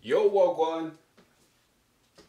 Yo, Wagwan.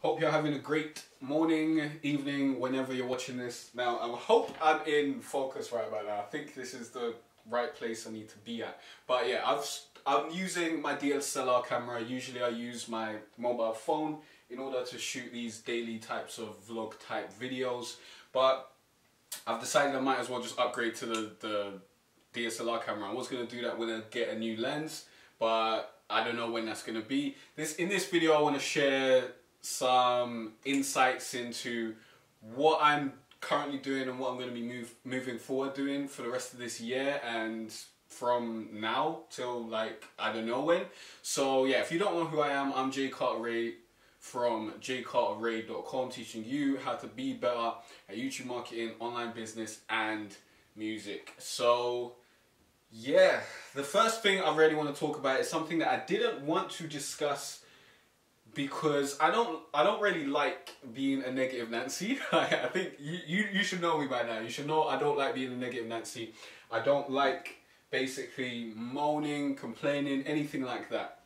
Hope you're having a great morning, evening, whenever you're watching this. Now, I hope I'm in focus right about now. I think this is the right place I need to be at. But yeah, I'm using my DSLR camera. Usually I use my mobile phone in order to shoot these daily types of vlog type videos. But I've decided I might as well just upgrade to the DSLR camera. I was going to do that when I get a new lens, but I don't know when that's going to be. In this video I want to share some insights into what I'm currently doing and what I'm going to be moving forward doing for the rest of this year and from now till like I don't know when. So yeah, if you don't know who I am, I'm Jay Cartere from jaycartere.com, teaching you how to be better at YouTube marketing, online business and music. So yeah, the first thing I really want to talk about is something that I didn't want to discuss because I don't really like being a negative Nancy. I think you should know me by now. You should know I don't like being a negative Nancy. I don't like basically moaning, complaining, anything like that.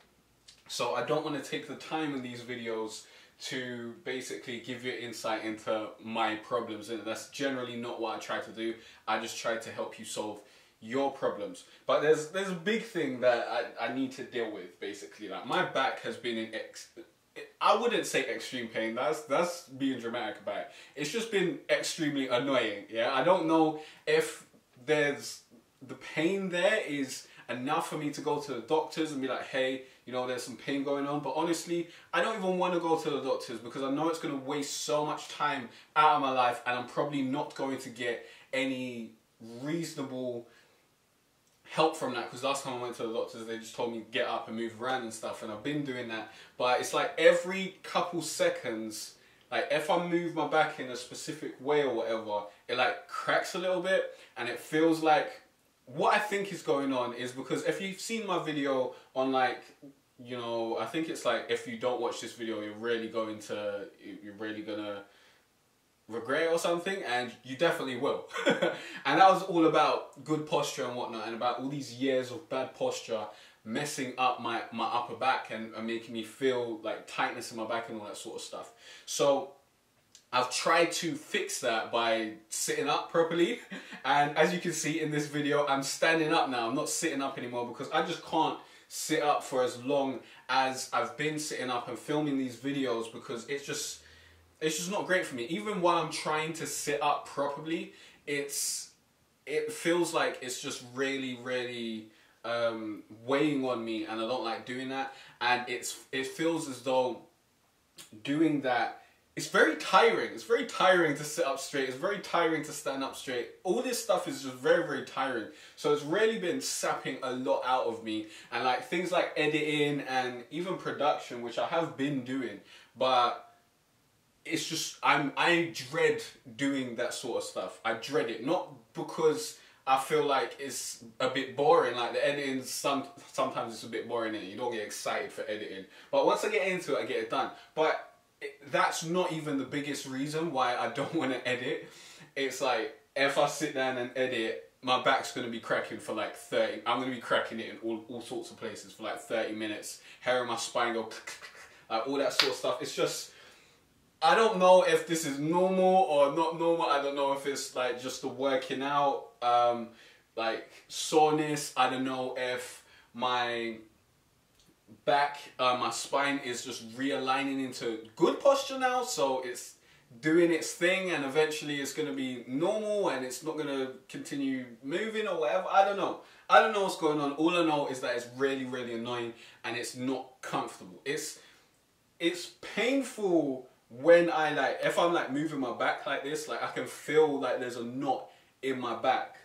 So I don't want to take the time in these videos to basically give you insight into my problems, and that's generally not what I try to do. I just try to help you solve your problems. But there's a big thing that I need to deal with, basically. Like, my back has been in I wouldn't say extreme pain, that's being dramatic about it. It's just been extremely annoying, yeah? I don't know if there's the pain there is enough for me to go to the doctors and be like, hey, you know, there's some pain going on. But honestly, I don't even want to go to the doctors because I know it's going to waste so much time out of my life, and I'm probably not going to get any reasonable help from that, because last time I went to the doctors they just told me get up and move around and stuff, and I've been doing that, but it's like every couple seconds, like if I move my back in a specific way or whatever, it like cracks a little bit, and it feels like what I think is going on is because if you've seen my video on, like, you know, I think it's like if you don't watch this video you're really gonna regret it or something, and you definitely will. And that was all about good posture and whatnot, and about all these years of bad posture messing up my upper back and making me feel like tightness in my back and all that sort of stuff. So I've tried to fix that by sitting up properly, and as you can see in this video, I'm standing up now. I'm not sitting up anymore because I just can't sit up for as long as I've been sitting up and filming these videos, because it's just not great for me. Even while I'm trying to sit up properly, it feels like it's just really weighing on me, and I don't like doing that. And it feels as though doing that, it's very tiring. It's very tiring to sit up straight. It's very tiring to stand up straight. All this stuff is just very tiring. So it's really been sapping a lot out of me. And like things like editing and even production, which I have been doing, but it's just, I dread doing that sort of stuff. I dread it, not because I feel like it's a bit boring. Like the editing, sometimes it's a bit boring and you don't get excited for editing. But once I get into it, I get it done. But that's not even the biggest reason why I don't want to edit. It's like, if I sit down and edit, my back's going to be cracking for like 30, I'm going to be cracking it in all sorts of places for like 30 minutes. Hair in my spine go, like all that sort of stuff. It's just, I don't know if this is normal or not normal. I don't know if it's like just the working out, like soreness. I don't know if my back, my spine is just realigning into good posture now. So it's doing its thing, and eventually it's going to be normal and it's not going to continue moving or whatever. I don't know. I don't know what's going on. All I know is that it's really annoying and it's not comfortable. It's painful when I if I'm like moving my back like this, like I can feel like there's a knot in my back,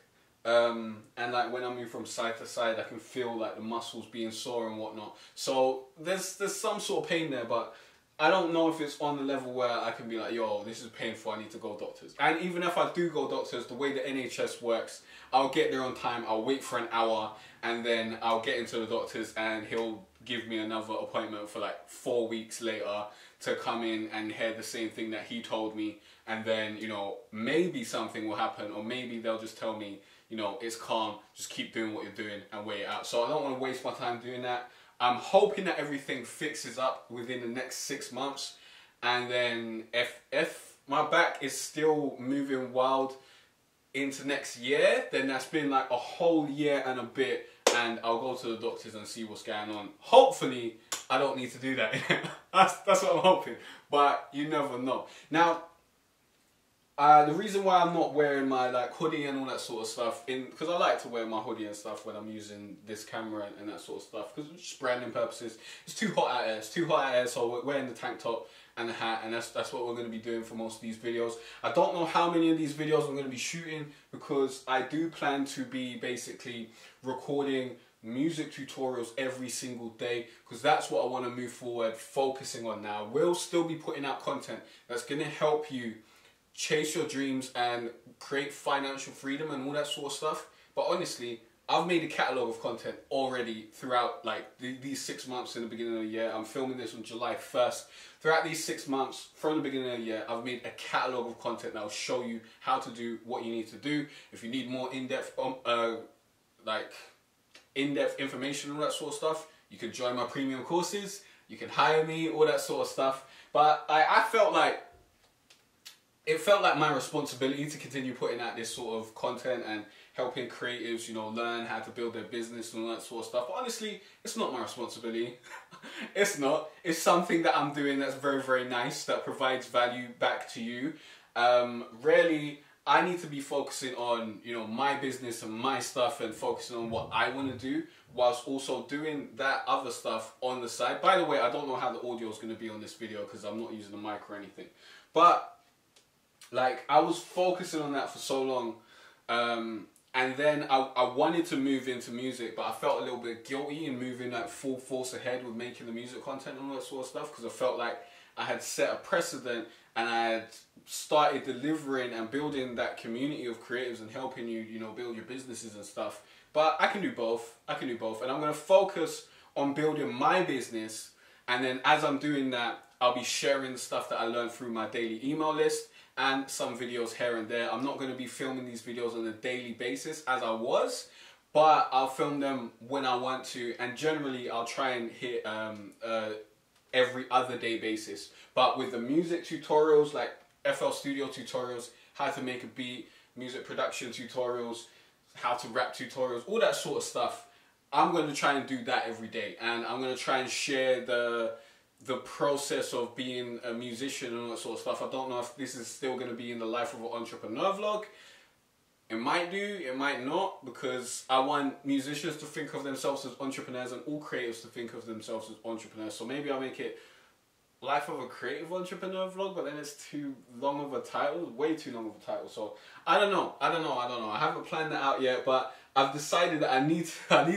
and like when I move from side to side, I can feel like the muscles being sore and whatnot. So there's some sort of pain there, but I don't know if it's on the level where I can be like, yo, this is painful, I need to go doctors. And even if I do go doctors, the way the NHS works, I'll get there on time, I'll wait for an hour, and then I'll get into the doctors and he'll give me another appointment for like 4 weeks later to come in and hear the same thing that he told me, and then, you know, maybe something will happen, or maybe they'll just tell me, you know, it's calm, just keep doing what you're doing and wait it out. So I don't want to waste my time doing that. I'm hoping that everything fixes up within the next 6 months. And then if my back is still moving wild into next year, then that's been like a whole year and a bit, and I'll go to the doctors and see what's going on. Hopefully, I don't need to do that. That's what I'm hoping, but you never know. Now, the reason why I'm not wearing my like hoodie and all that sort of stuff, because I like to wear my hoodie and stuff when I'm using this camera and that sort of stuff, because it's just branding purposes. It's too hot out there. It's too hot out there, so we're wearing the tank top and the hat, and that's what we're going to be doing for most of these videos. I don't know how many of these videos I'm going to be shooting, because I do plan to be basically recording music tutorials every single day, because that's what I want to move forward focusing on now. We'll still be putting out content that's going to help you chase your dreams and create financial freedom and all that sort of stuff. But honestly, I've made a catalogue of content already throughout like these 6 months in the beginning of the year. I'm filming this on July 1st. Throughout these 6 months from the beginning of the year, I've made a catalogue of content that will show you how to do what you need to do. If you need more in-depth in-depth information and all that sort of stuff, you can join my premium courses, you can hire me, all that sort of stuff. But I felt like it felt like my responsibility to continue putting out this sort of content and helping creatives, you know, learn how to build their business and all that sort of stuff. But honestly, it's not my responsibility. It's not. It's something that I'm doing that's very, very nice, that provides value back to you. Really, I need to be focusing on, you know, my business and my stuff, and focusing on what I want to do, whilst also doing that other stuff on the side. By the way, I don't know how the audio is going to be on this video, because I'm not using a mic or anything. But like, I was focusing on that for so long, and then I wanted to move into music, but I felt a little bit guilty in moving like full force ahead with making the music content and all that sort of stuff, because I felt like I had set a precedent and I had started delivering and building that community of creatives and helping you, you know, build your businesses and stuff. But I can do both. I can do both, and I'm going to focus on building my business, and then as I'm doing that, I'll be sharing the stuff that I learned through my daily email list and some videos here and there. I'm not going to be filming these videos on a daily basis as I was, but I'll film them when I want to, and generally I'll try and hit every other day basis. But with the music tutorials, like FL Studio tutorials, how to make a beat, music production tutorials, how to rap tutorials, all that sort of stuff, I'm going to try and do that every day, and I'm going to try and share the process of being a musician and all that sort of stuff. I don't know if this is still going to be in the life of an entrepreneur vlog. It might do, it might not, because I want musicians to think of themselves as entrepreneurs and all creatives to think of themselves as entrepreneurs. So maybe I'll make it life of a creative entrepreneur vlog, but then it's too long of a title, way too long of a title. So I don't know. I haven't planned that out yet, but I've decided that I need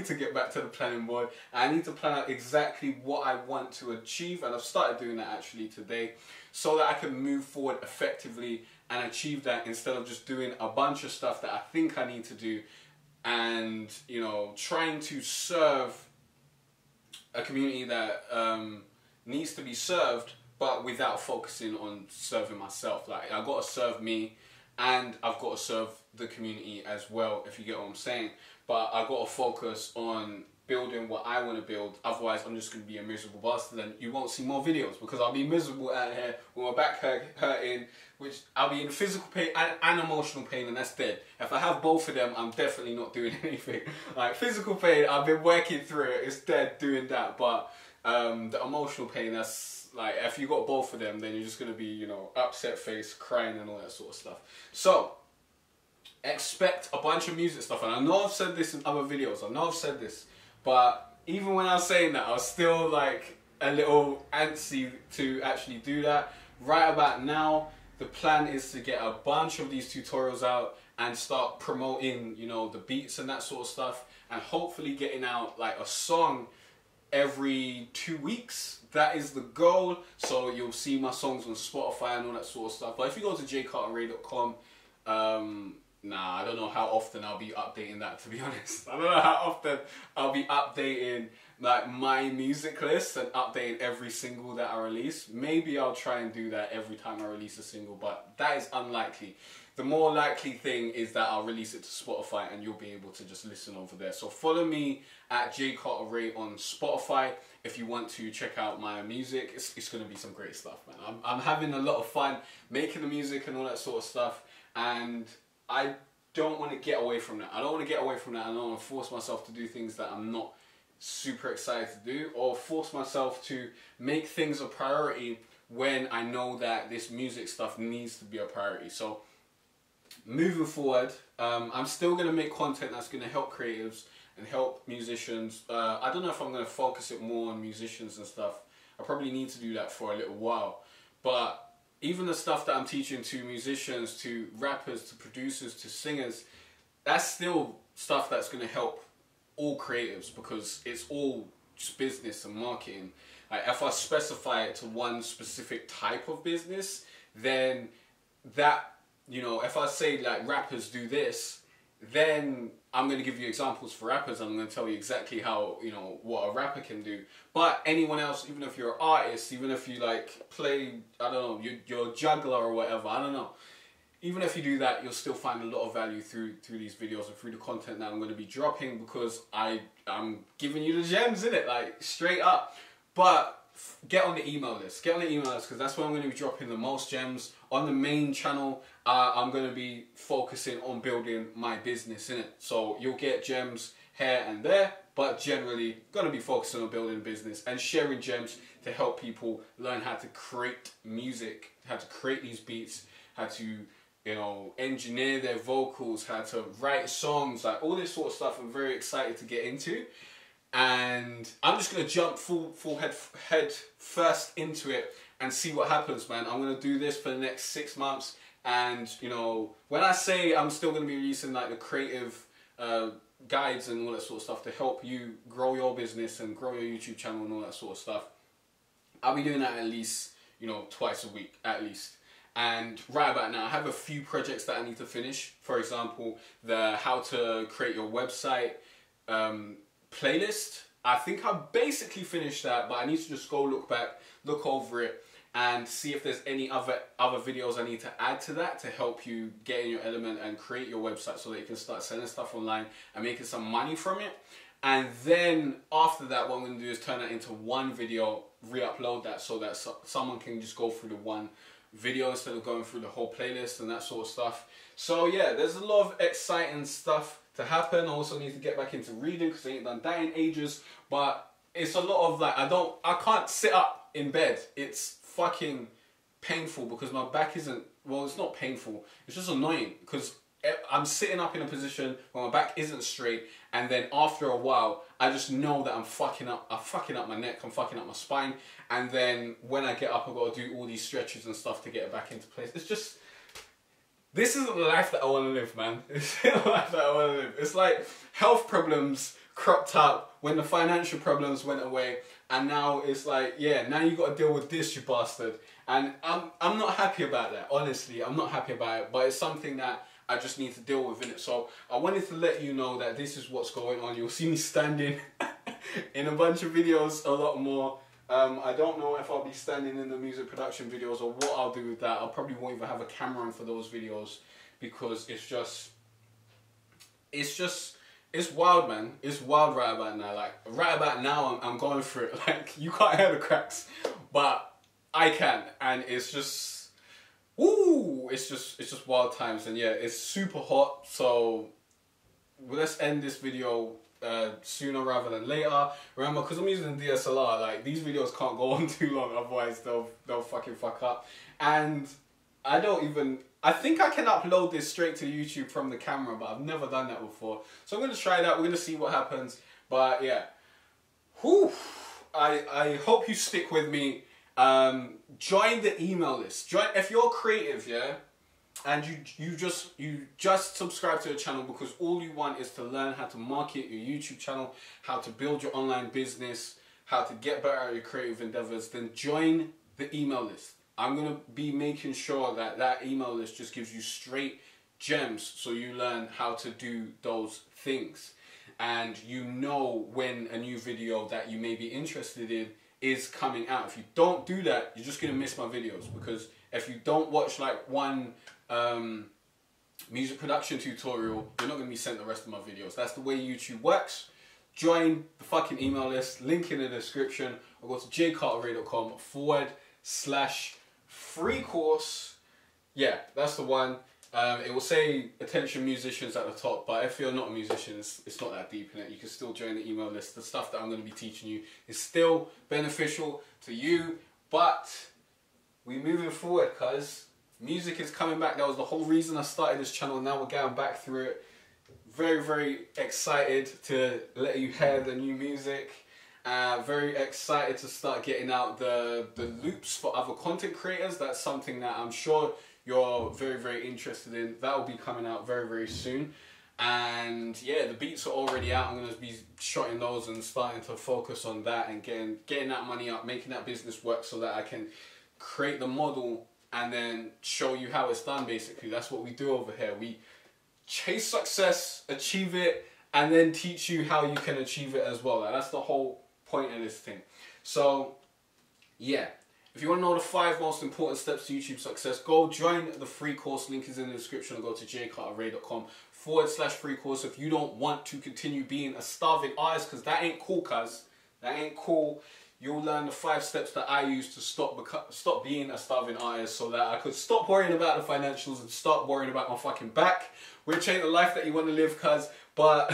to get back to the planning board. I need to plan out exactly what I want to achieve, and I've started doing that actually today, so that I can move forward effectively and achieve that, instead of just doing a bunch of stuff that I think I need to do, and, you know, trying to serve a community that needs to be served, but without focusing on serving myself. Like, I've got to serve me, and I've got to serve the community as well, if you get what I'm saying. But I've got to focus on building what I want to build. Otherwise, I'm just going to be a miserable bastard, and you won't see more videos, because I'll be miserable out here with my back hurting, which I'll be in physical pain and emotional pain, and that's dead. If I have both of them, I'm definitely not doing anything. Like, physical pain, I've been working through it, it's dead doing that. But the emotional pain, that's like, if you got both of them, then you're just going to be, you know, upset face, crying and all that sort of stuff. So expect a bunch of music stuff, and I know I've said this in other videos, I know I've said this, but even when I was saying that, I was still like a little antsy to actually do that. Right about now, the plan is to get a bunch of these tutorials out and start promoting, you know, the beats and that sort of stuff, and hopefully getting out like a song every 2 weeks. That is the goal. So you'll see my songs on Spotify and all that sort of stuff. But if you go to jaycartere.com, I don't know how often I'll be updating that, to be honest. I don't know how often I'll be updating like my music list and updating every single that I release. Maybe I'll try and do that every time I release a single, but that is unlikely. the more likely thing is that I'll release it to Spotify and you'll be able to just listen over there. So follow me at Jay Cartere on Spotify if you want to check out my music. It's going to be some great stuff, man. I'm having a lot of fun making the music and all that sort of stuff, and I don't want to get away from that. I don't want to get away from that. I don't want to force myself to do things that I'm not super excited to do, or force myself to make things a priority when I know that this music stuff needs to be a priority. So moving forward, I'm still going to make content that's going to help creatives and help musicians. I don't know if I'm going to focus it more on musicians and stuff. I probably need to do that for a little while. But even the stuff that I'm teaching to musicians, to rappers, to producers, to singers, that's still stuff that's going to help all creatives, because it's all just business and marketing. Like, if I specify it to one specific type of business, then that, you know, if I say like rappers do this, then I'm going to give you examples for rappers. I'm going to tell you exactly how, you know, what a rapper can do. But anyone else, even if you're an artist, even if you like play, I don't know, you're a juggler or whatever, I don't know. Even if you do that, you'll still find a lot of value through these videos and through the content that I'm going to be dropping, because I'm giving you the gems, innit? Like, straight up. But get on the email list. Get on the email list, because that's where I'm going to be dropping the most gems. On the main channel, I'm going to be focusing on building my business, innit? So you'll get gems here and there, but generally going to be focusing on building business and sharing gems to help people learn how to create music, how to create these beats, how to, you know, engineer their vocals, how to write songs, like all this sort of stuff. I'm very excited to get into, and I'm just gonna jump full head first into it and see what happens, man. I'm gonna do this for the next 6 months, and you know, when I say I'm still gonna be releasing like the creative guides and all that sort of stuff to help you grow your business and grow your YouTube channel and all that sort of stuff, I'll be doing that at least, you know, twice a week at least. And right about now, I have a few projects that I need to finish. For example, the how to create your website playlist. I think I basically finished that, but I need to just go look back, look over it, and see if there's any other videos I need to add to that to help you get in your element and create your website so that you can start selling stuff online and making some money from it. And then after that, what I'm going to do is turn that into one video, re-upload that so that someone can just go through the one video instead of going through the whole playlist and that sort of stuff. So yeah, there's a lot of exciting stuff to happen. I also need to get back into reading because I ain't done that in ages. But it's a lot of like, I can't sit up in bed. It's fucking painful because my back isn't, well, it's not painful, it's just annoying because I'm sitting up in a position where my back isn't straight, and then after a while I just know that I'm fucking up my neck, I'm fucking up my spine, and then when I get up I've got to do all these stretches and stuff to get it back into place. It's just, this isn't the life that I want to live, man. It's not the life that I want to live. It's like health problems cropped up when the financial problems went away, and now it's like, yeah, now you got to deal with this, you bastard. And I'm not happy about that, honestly. I'm not happy about it, but it's something that I just need to deal with, innit? So I wanted to let you know that this is what's going on. You'll see me standing in a bunch of videos a lot more. I don't know if I'll be standing in the music production videos or what I'll do with that. I probably won't even have a camera on for those videos because it's wild, man. It's wild right about now. Like, right about now, I'm going through it. Like, you can't hear the cracks, but I can. And it's just, woo! It's just wild times. And yeah, it's super hot. So let's end this video sooner rather than later. Remember, because I'm using DSLR, like, these videos can't go on too long, otherwise they'll fucking fuck up. And I think I can upload this straight to YouTube from the camera, but I've never done that before. So I'm going to try that. We're going to see what happens. But yeah, whew, I hope you stick with me. Join the email list. If you're creative, yeah, and you just subscribe to the channel because all you want is to learn how to market your YouTube channel, how to build your online business, how to get better at your creative endeavors, then join the email list. I'm going to be making sure that email list just gives you straight gems so you learn how to do those things. And you know when a new video that you may be interested in is coming out. If you don't do that, you're just going to miss my videos, because if you don't watch like one music production tutorial, you're not going to be sent the rest of my videos. That's the way YouTube works. Join the fucking email list, link in the description, or go to jaycartere.com/free course. Yeah, that's the one. It will say attention musicians at the top, but if you're not a musician, it's not that deep in it. You can still join the email list. The stuff that I'm going to be teaching you is still beneficial to you, but we're moving forward, cuz music is coming back. That was the whole reason I started this channel. Now we're going back through it. Very, very excited to let you hear the new music. Very excited to start getting out the loops for other content creators. That's something that I'm sure you're very, very interested in. That will be coming out very, very soon. And yeah, the beats are already out. I'm going to be shotting those and starting to focus on that and getting that money up, making that business work so that I can create the model and then show you how it's done, basically. That's what we do over here. We chase success, achieve it, and then teach you how you can achieve it as well. Like, that's the whole point of this thing. So yeah, if you want to know the 5 most important steps to YouTube success, go join the free course. Link is in the description, or go to jaycartere.com/free course if you don't want to continue being a starving artist, because that ain't cool, cuz. That ain't cool. You'll learn the 5 steps that I use to stop being a starving artist, so that I could stop worrying about the financials and start worrying about my fucking back, which ain't the life that you want to live, cuz. But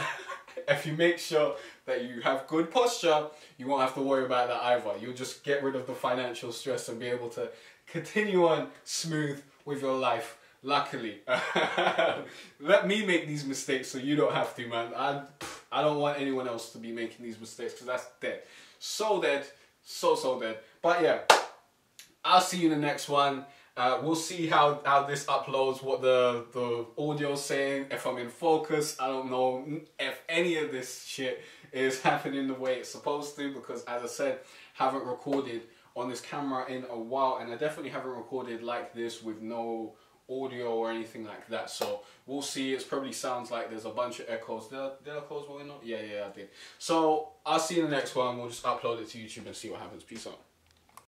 if you make sure that you have good posture, you won't have to worry about that either. You'll just get rid of the financial stress and be able to continue on smooth with your life. Luckily. Let me make these mistakes so you don't have to, man. I don't want anyone else to be making these mistakes, because that's dead. So dead. So dead. But yeah, I'll see you in the next one. We'll see how this uploads, what the audio's saying, if I'm in focus. I don't know if any of this shit is happening the way it's supposed to, because as I said, haven't recorded on this camera in a while, and I definitely haven't recorded like this with no audio or anything like that. So we'll see. It probably sounds like there's a bunch of echoes. Did I close what? Yeah, I did. So I'll see you in the next one. We'll just upload it to YouTube and see what happens. Peace out.